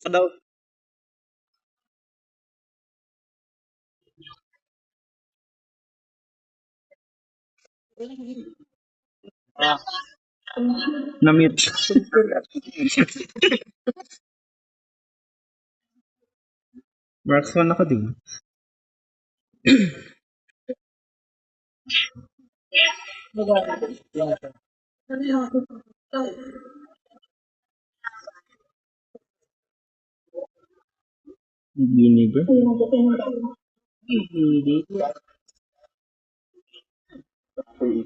Sa daw. Ah, na-mute. Marks 1 ako din. Gini ba?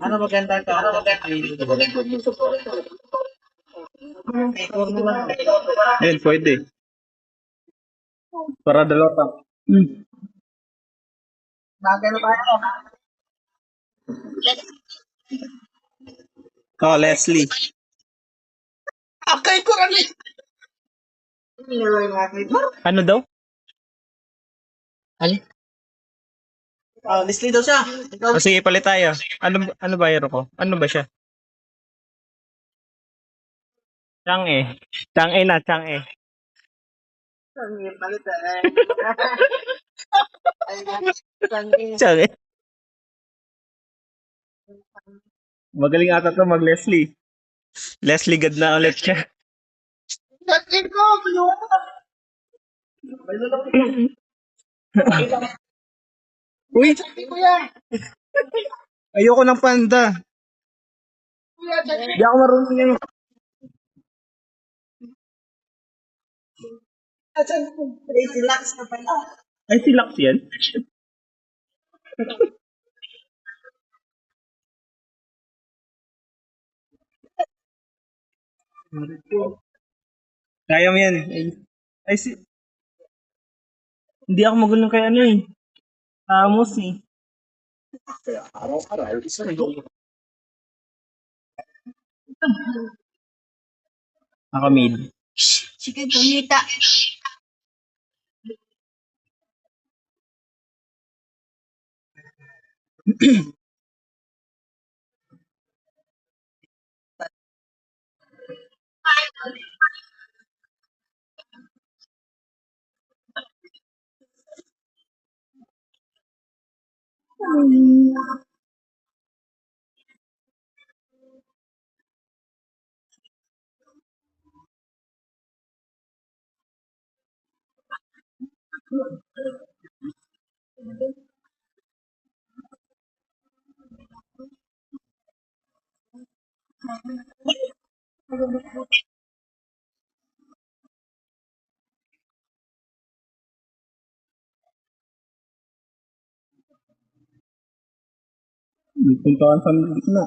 Ano maganda ka? Ayun, pwede. Para dalawa pa. Bagay na tayo. Oh, Leslie. Akay ko rin. Ano daw? Ano? Oh, Leslie daw siya. Oh, sige, palit tayo. Ano ba hero ko? Ano ba siya? Chang'e. Chang'e na, Chang'e. Chang'e. Magaling ata to mag Leslie. Leslie God na ulit siya. Uy! Ayoko ng panda. Di ako marunong yan. Ay, si Lux yan? Kaya mo yan. Ay, hindi ako magulong kay ano eh. Amos eh. Ako mid. Sige, Donita. Puntawan sa gitna.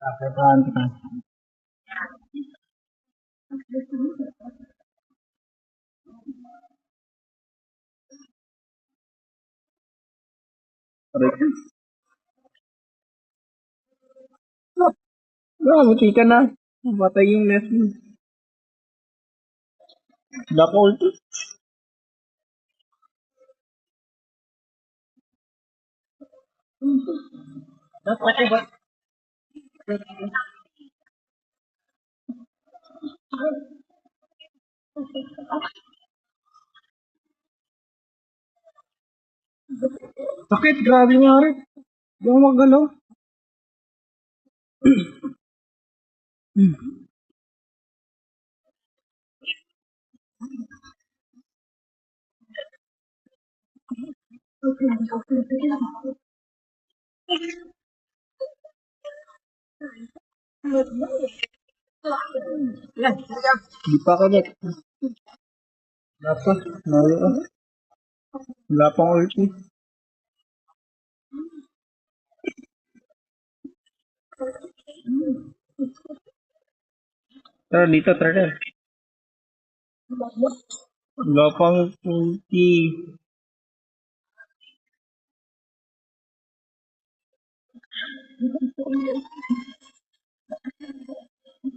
Kapahan ka. Buti ka na. Patay yung Leslie. Black ulti. Sakit, grabe nga rin. Di ako magalaw. Di pa ako net. Wala pa. Wala pang ulti. Tara dito, tara. Wala pang ulti.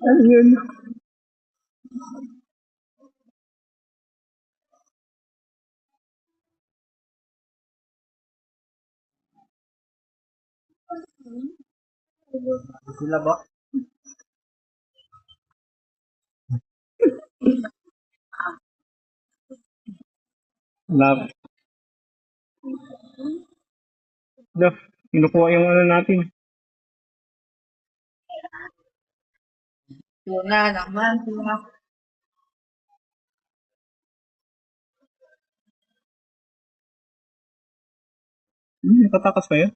Ano yun? Sila ba? Love. Love. Kinukuha yung ano natin. Wala naman. Wala. Nakatakas pa yun?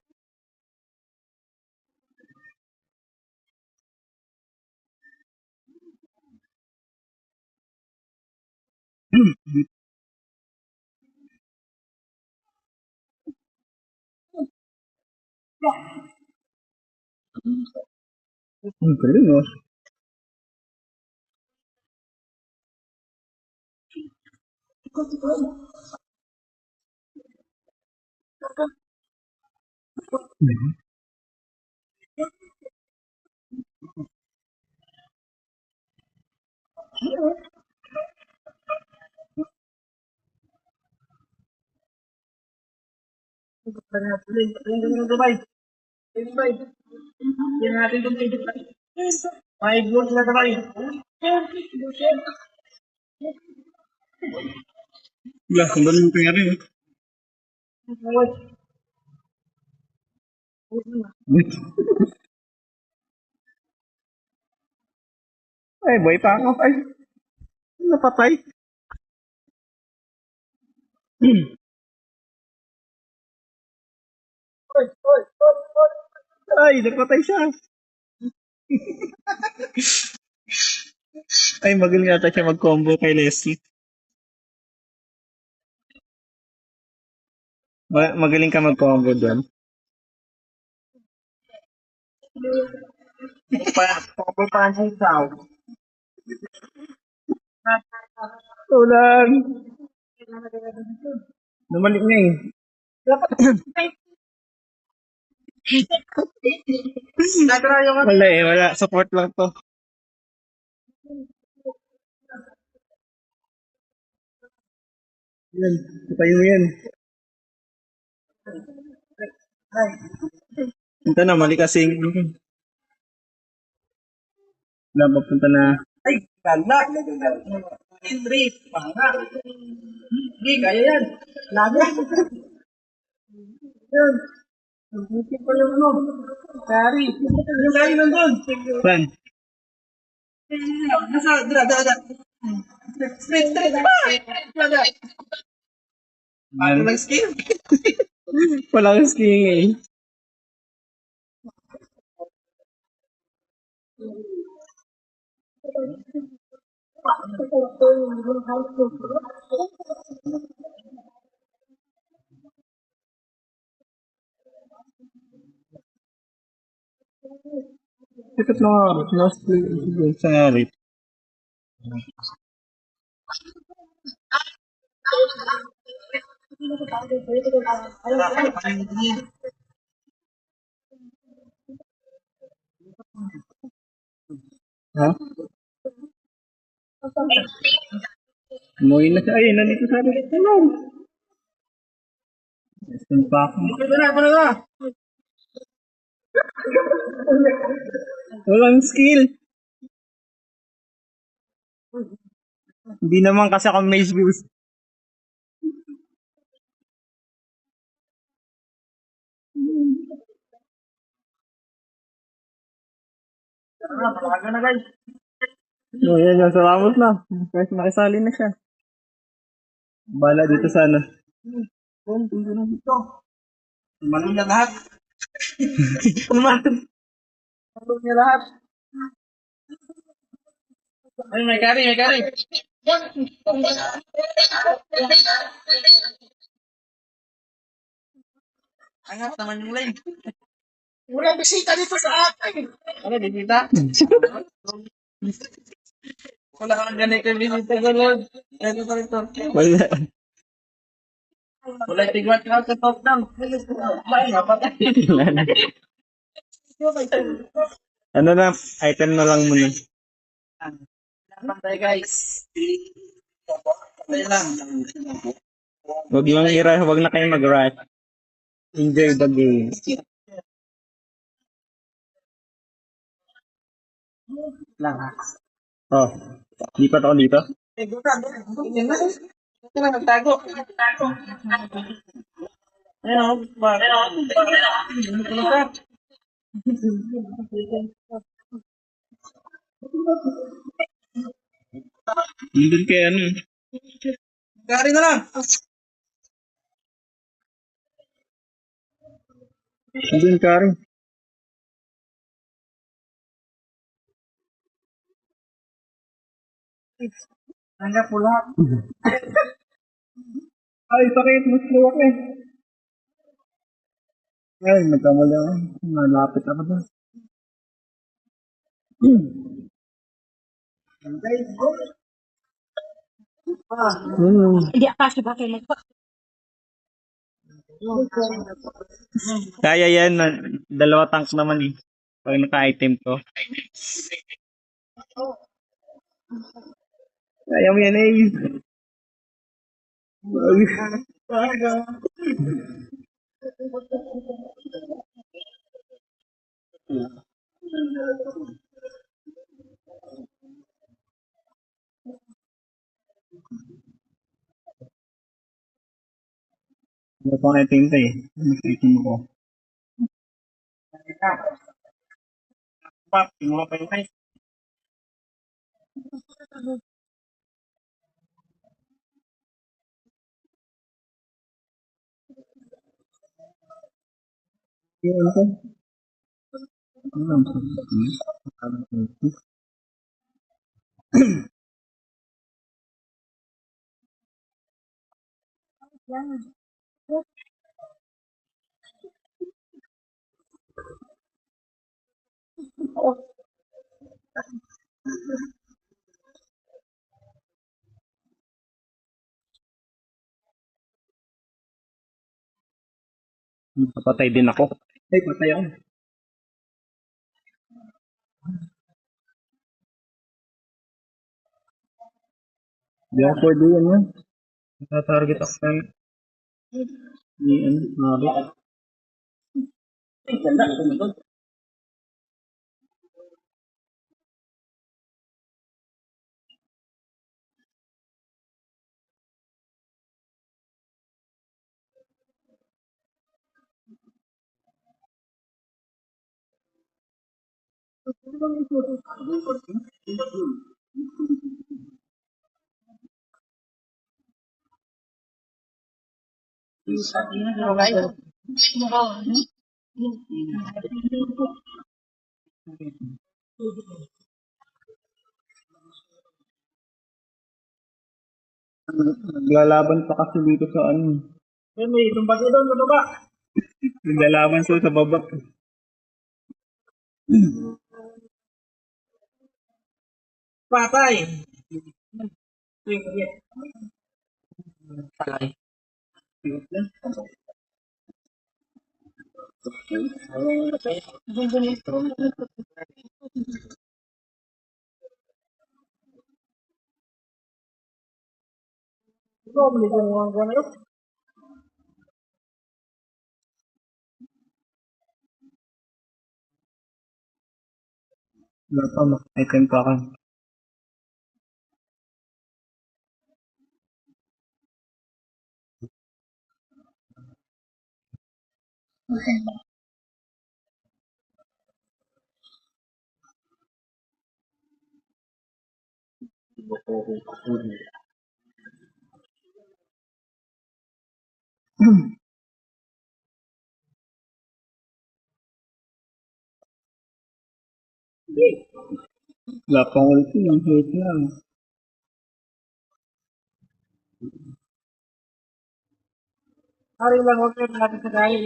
Ang galing oh. Dubai. Dubai. Yan natin itong Dubai. May vlog na Dubai. Wala, ang galing yung kaya rin. Ay, boy pa ako. Ay, napatay. Ay, napatay siya. Ay, magaling yata siya mag-combo kay Leslie. Magaling ka mag-combo doon. Pagpapal pa ang sitaw. Ulan. Namalik niya eh. Wala eh, wala. Support lang to. Yan, tayo mo yan. Punta na, mali kasing. Wala, papunta na. Ay, ganda. Henry, panga. Hindi, kaya yan. Lagi. Yan. Buti pa yung ano. Kari. Yung kari nandun. Saan? Nasa, dada. Straight. Dada. Ano lang skill? Walang skiing eh. Sikat na nga. Last play sa ngarit. Ha? Umuwi na siya. Ay, nandito sa akin. Hello. Stand pa ako. Para. Walang skill. Hindi naman kasi ako mage boost. Talaga na guys. No, yan yan. Salamat na. Kahit nakisali na siya. Bala dito sana. Manong niya lahat. Manong niya lahat. Ay, may kari. Angat naman yung lane. Wala bisita dito sa akin. Ano, bisita? Wala kang ganito yung bisita gano'n. Ito pa rito. Wala. Wala tigwat ka sa top down. May napatay. Wala na. Ano na, item na lang muna. Pantay guys. Pantay lang. Wag na kayo mag-rush. Enjoy the game. Lang ha. Oh, lipat ako dito. Eh, guta. Yan na. Ito na, nagtago. Ayun o. Ayun o. Ano ka? Nandun kay ano. Gari na lang. Nandun Kari. Nanggap po lahat. Ay, sakit. Mas luwak eh. Ay, nagkamali ako. Malapit ako doon. Hindi akasya ba kayo magpa? Kaya yan. Dalawa tank naman eh. Pag naka-item ko. Kaya mo yan eh. Ano pang item to eh. Naka-item ko. Pap, kinuha pa yung kay. Yun ako. Ano? Papatay din ako. Ay, patay ako. Hindi ako pwede yan yan. Natatarget ako ng ni ano, Mabit. Naglalaban pa kasi dito sa ano. Eh, may tumba ka doon, ano ba? Naglalaban sila sa baba. Patay. Sige. Patay. Ikaw, may gumawa ka na yun. Wala pa, item pa ako. Wala pang ulti, ang hit lang. Hari lang, huwag kayo natin sa dahil.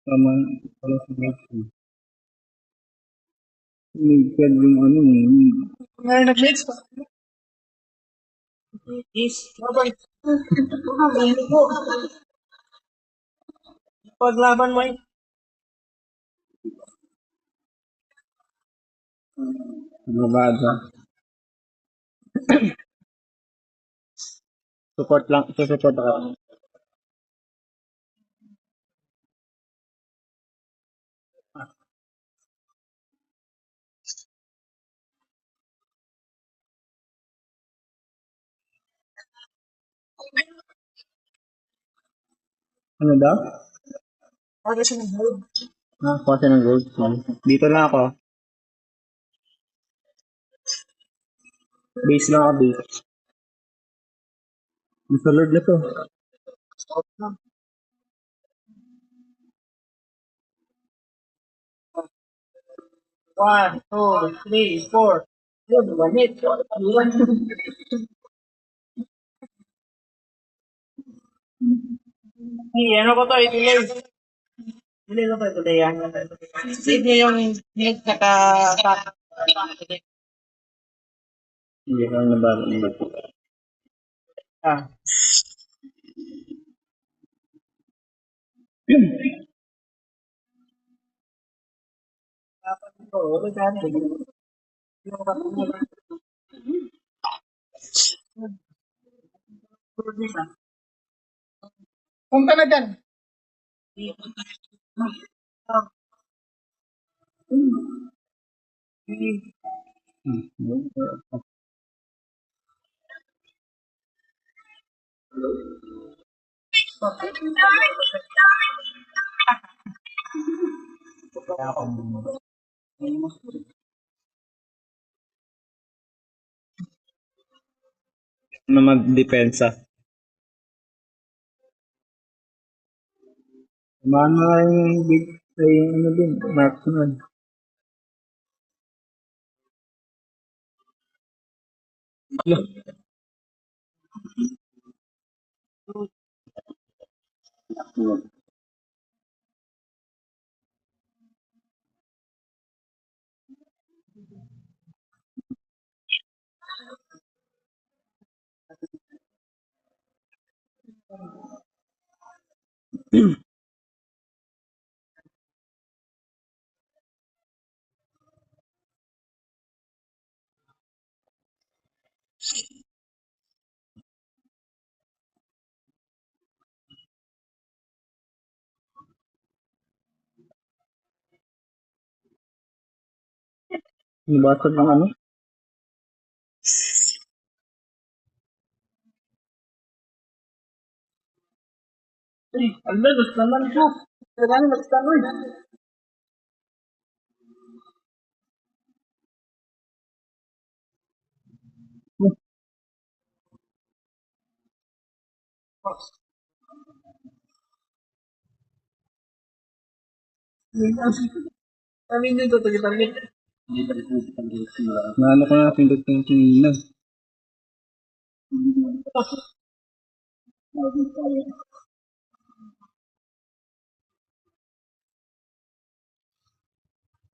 Tama, wala sa break. Nagkad yung ano eh. Ngayon nag-mix pa. Is, babay. Paglaban mo eh. Mababa. Support lang. Support ako. Ano daw? Pagka siya nag-hold. Kasi ng gold. Dito lang ako. Base lang ako, base. Nasa Lord na to. One, two, three, four. Yun, one hit. Ano ko to, i-delay. Delay ko to, i-delay yan. Save niyo yung hit naka... Hindi lang nabalo. Ah. Dapat ito, ulit natin. Yung kapag- Punta na dyan. Na magdepensa. Mana yung big ay ano din, marksman. Nabasag ng ano? Ala, gusto naman ko. Kailangan mag-stand. Kami dito, tagi-target. Naano ko na pindot yung kinina.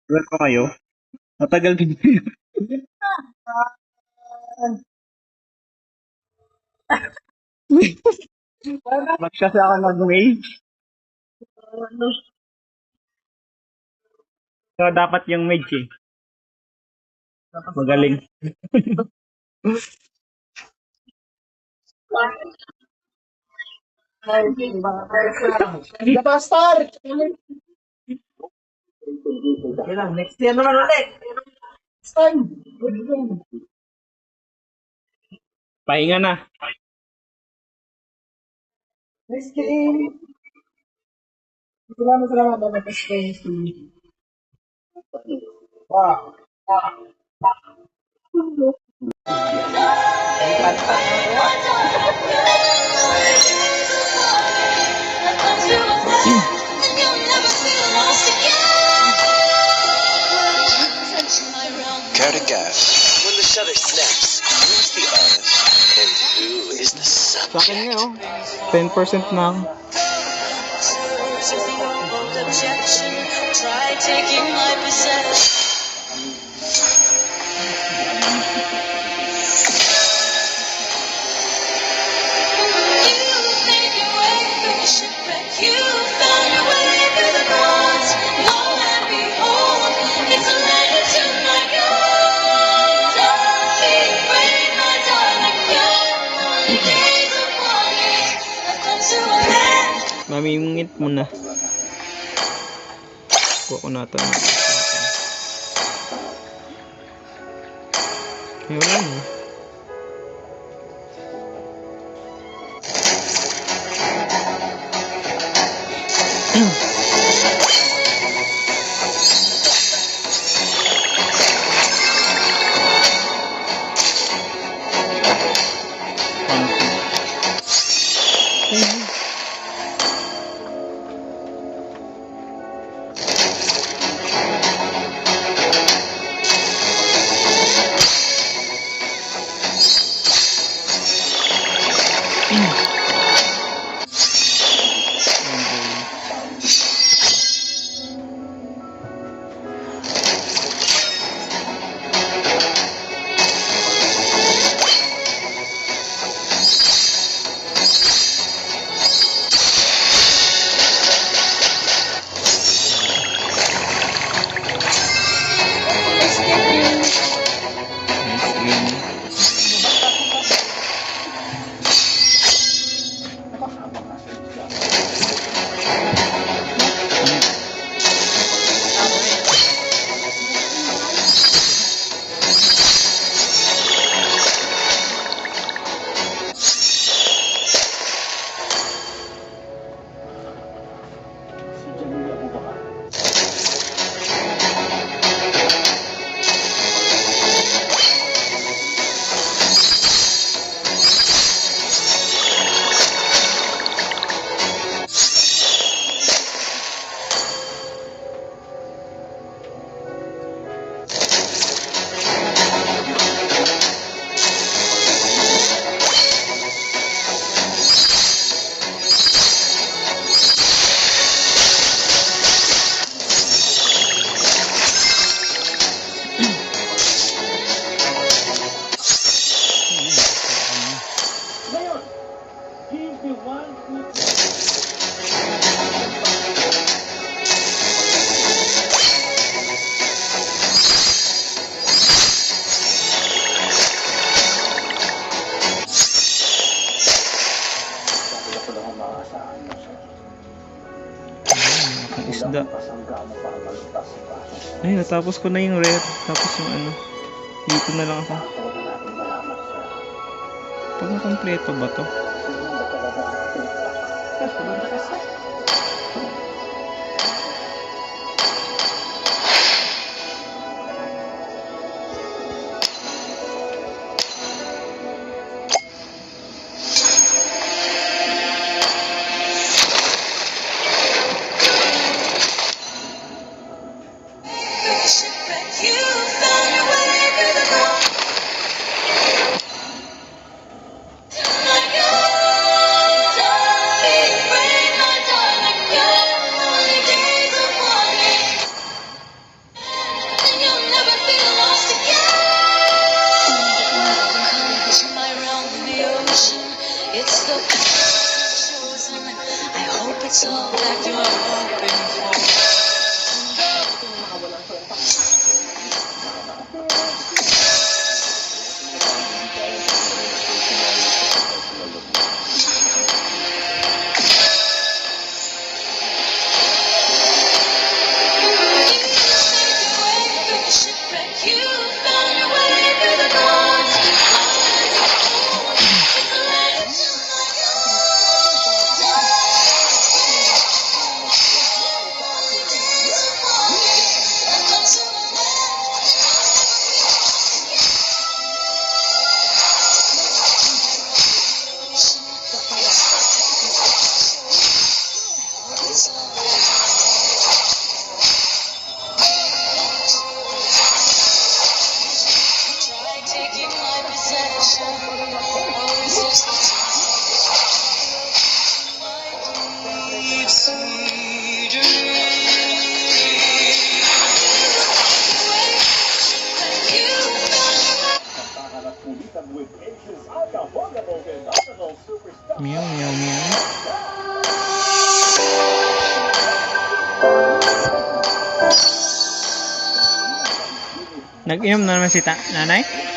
Wala pa kayo? Matagal din. Ba't kasi ako nag-mage? So, dapat yung mage eh. Magaling. The Bastard! Next year naman ulit. Next time. Pahinga na. Next game. Salamat na next game. Wow. Cardigas. When the shutter snaps, who's the artist? And who is the Sa akin subject? nga oh. 10% na ako. Objection, try taking my possession. Mamimingit mo na. Kuha ko na ito. Wala na. Isda. Ay, natapos ko na yung rare. Tapos yung ano. Dito na lang ako. Pag nakompleto ba to? It's the path you've chosen. I hope it's all that you're hoping for. Meow, meow, meow. Nag-inom na naman si nanay?